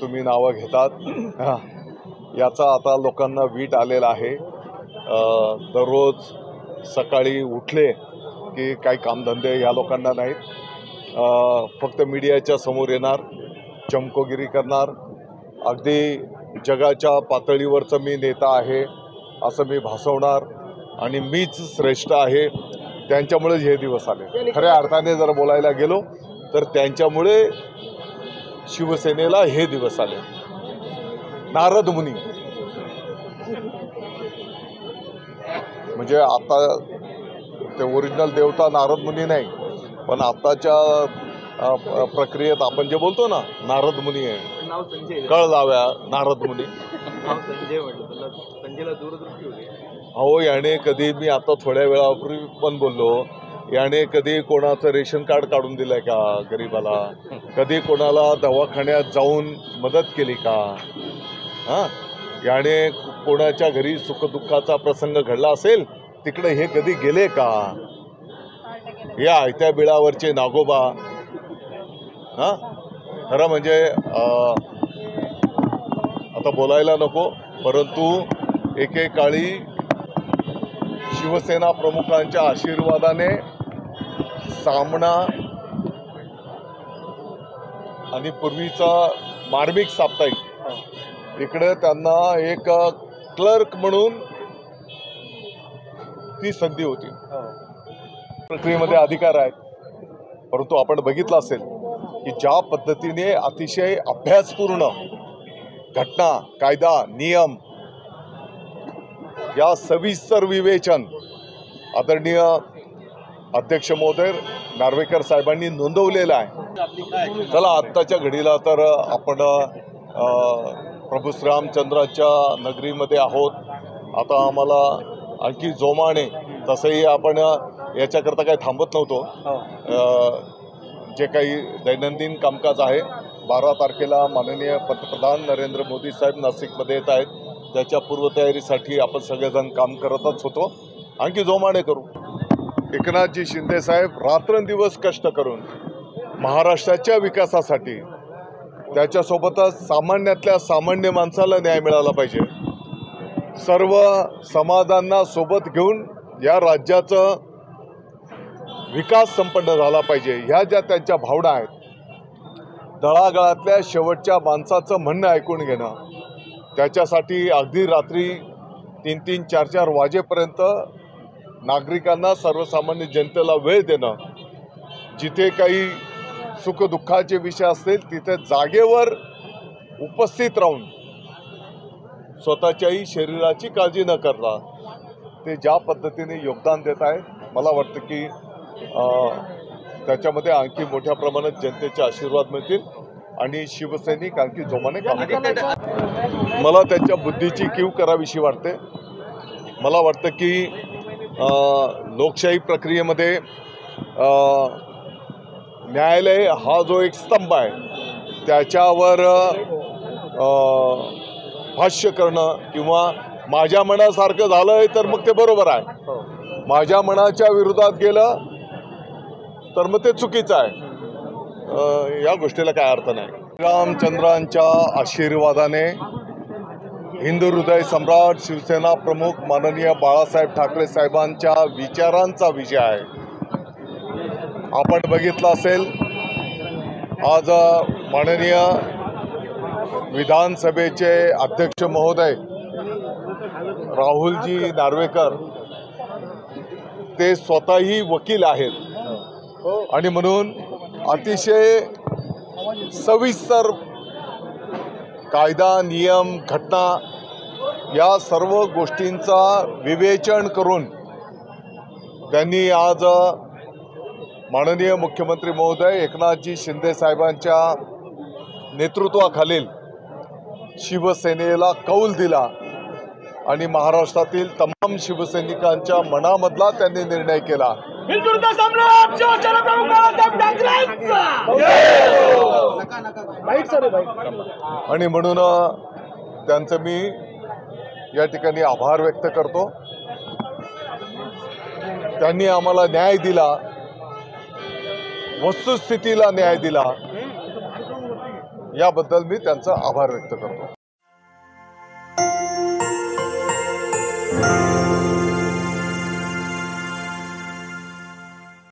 तुम्ही नावं घेतात याचा आता लोकांना वीट आलेला आहे। दररोज सकाळी उठले की काही कामधंदे या लोकांना नाहीत, फक्त मीडियाच्या समोर येणार, चमकोगिरी करणार, अगदी जगाच्या पातळीवरचं मी नेता आहे असं मी भासवणार आणि मीच श्रेष्ठ आहे। त्यांच्यामुळे हे दिवस आले। खऱ्या अर्थाने जर बोलायला गेलो तर त्यांच्यामुळे शिवसेनेला हे दिवस आले। नारद मुनी म्हणजे आता ते ओरिजिनल देवता नारद मुनी नाही, पण आताच्या प्रक्रियेत आपण जे बोलतो ना नारद मुनी आहे, कळ लाव्या नारद मुनी। संजयला दूरदृष्टी होती। अहो याने कधी, मी आता थोड्या वेळापूर्वी पण बोललो, याने कधी कोणाचं रेशन कार्ड काढून दिलंय का गरीबाला? कधी कोणाला दवाखान्यात जाऊन मदत केली का? याने कोणाच्या घरी सुखदुःखाचा प्रसंग घडला असेल तिकडे हे कधी गेले का? या आयत्या बिळावरचे नागोबा। खरं म्हणजे आता बोलायला नको, परंतु एकेकाळी शिवसेना प्रमुखांच्या आशीर्वादाने सामना आणि पूर्वीचा मार्मिक साप्ताहिक इकडे त्यांना एक क्लर्क म्हणून ती संधी होती। प्रक्रियेमध्ये अधिकार आहेत, परंतु आपण बघितलं असेल की ज्या पद्धतीने अतिशय अभ्यासपूर्ण घटना, कायदा, नियम या सविस्तर विवेचन आदरणीय अध्यक्ष महोदय नार्वेकर साहेबांनी नोंदवलेलं आहे। चला आत्ताच्या घडीला तर आपण प्रभू श्रीरामचंद्राच्या नगरीमध्ये आहोत। आता आम्हाला आणखी जोमाने, तसंही आपण याच्याकरता काही थांबत नव्हतो, जे काही दैनंदिन कामकाज आहे 12 तारखेला माननीय पंतप्रधान नरेंद्र मोदी साहेब नाशिकमध्ये येत आहेत, त्याच्या पूर्वतयारीसाठी आपण सगळेजण काम करतच होतो, आणखी जोमाने करू। एकनाथजी शिंदे साहेब रात्रंदिवस कष्ट करून महाराष्ट्राच्या विकासासाठी, त्याच्यासोबतच सामान्यातल्या सामान्य माणसाला न्याय मिळाला पाहिजे, सर्व समाजांना सोबत घेऊन या राज्याचं विकास संपन्न झाला पाहिजे, ह्या ज्या त्यांच्या भावना आहेत, तळागाळातल्या शेवटच्या माणसाचं म्हणणं ऐकून घेणं, त्याच्यासाठी अगदी रात्री 3-3, 4-4 वाजेपर्यंत नागरिकांना, सर्वसामान्य जनतेला वेळ देणं, जिथे काही सुखदुःखाचे विषय असतील तिथे जागेवर उपस्थित राहून स्वतःच्याही शरीराची काळजी न करता ते ज्या पद्धतीने योगदान देत आहेत, मला वाटतं की त्याच्यामध्ये आणखी मोठ्या प्रमाणात जनतेचे आशीर्वाद मिळतील आणि शिवसैनिक आणखी जोमाने काम करतील। मला त्यांच्या बुद्धीची कीव करावीशी वाटते। मला वाटतं की लोकशाही प्रक्रियेमध्ये न्यायालय हा जो एक स्तंभ आहे त्याच्यावर भाष्य करणं किंवा माझ्या मनासारखं झालंय तर मग ते बरोबर आहे, माझ्या मनाच्या विरोधात गेलं तर मग ते चुकीचं आहे, या गोष्टीला काय अर्थ नाही। रामचंद्रांच्या आशीर्वादाने हिंदू हृदय सम्राट शिवसेना प्रमुख माननीय बाळासाहेब ठाकरे साहेबांच्या विचारांचा विजय आहे। आपण बघितलं असेल आज माननीय विधानसभेचे अध्यक्ष महोदय राहुलजी नार्वेकर ते स्वतःही वकील आहेत आणि म्हणून अतिशय सविस्तर कायदा, नियम, घटना या सर्व गोष्टींचा विवेचन करून त्यांनी आज माननीय मुख्यमंत्री महोदय एकनाथजी शिंदे साहेबांच्या नेतृत्वाखालील शिवसेनेला कौल दिला आणि महाराष्ट्रातील तमाम शिवसैनिकांच्या मनामधला त्यांनी निर्णय केला। आणि म्हणून त्यांचं मी या ठिकाणी आभार व्यक्त करतो। त्यांनी आम्हाला न्याय दिला, वस्तुस्थितीला न्याय दिला याबद्दल मी त्यांचा आभार व्यक्त करतो.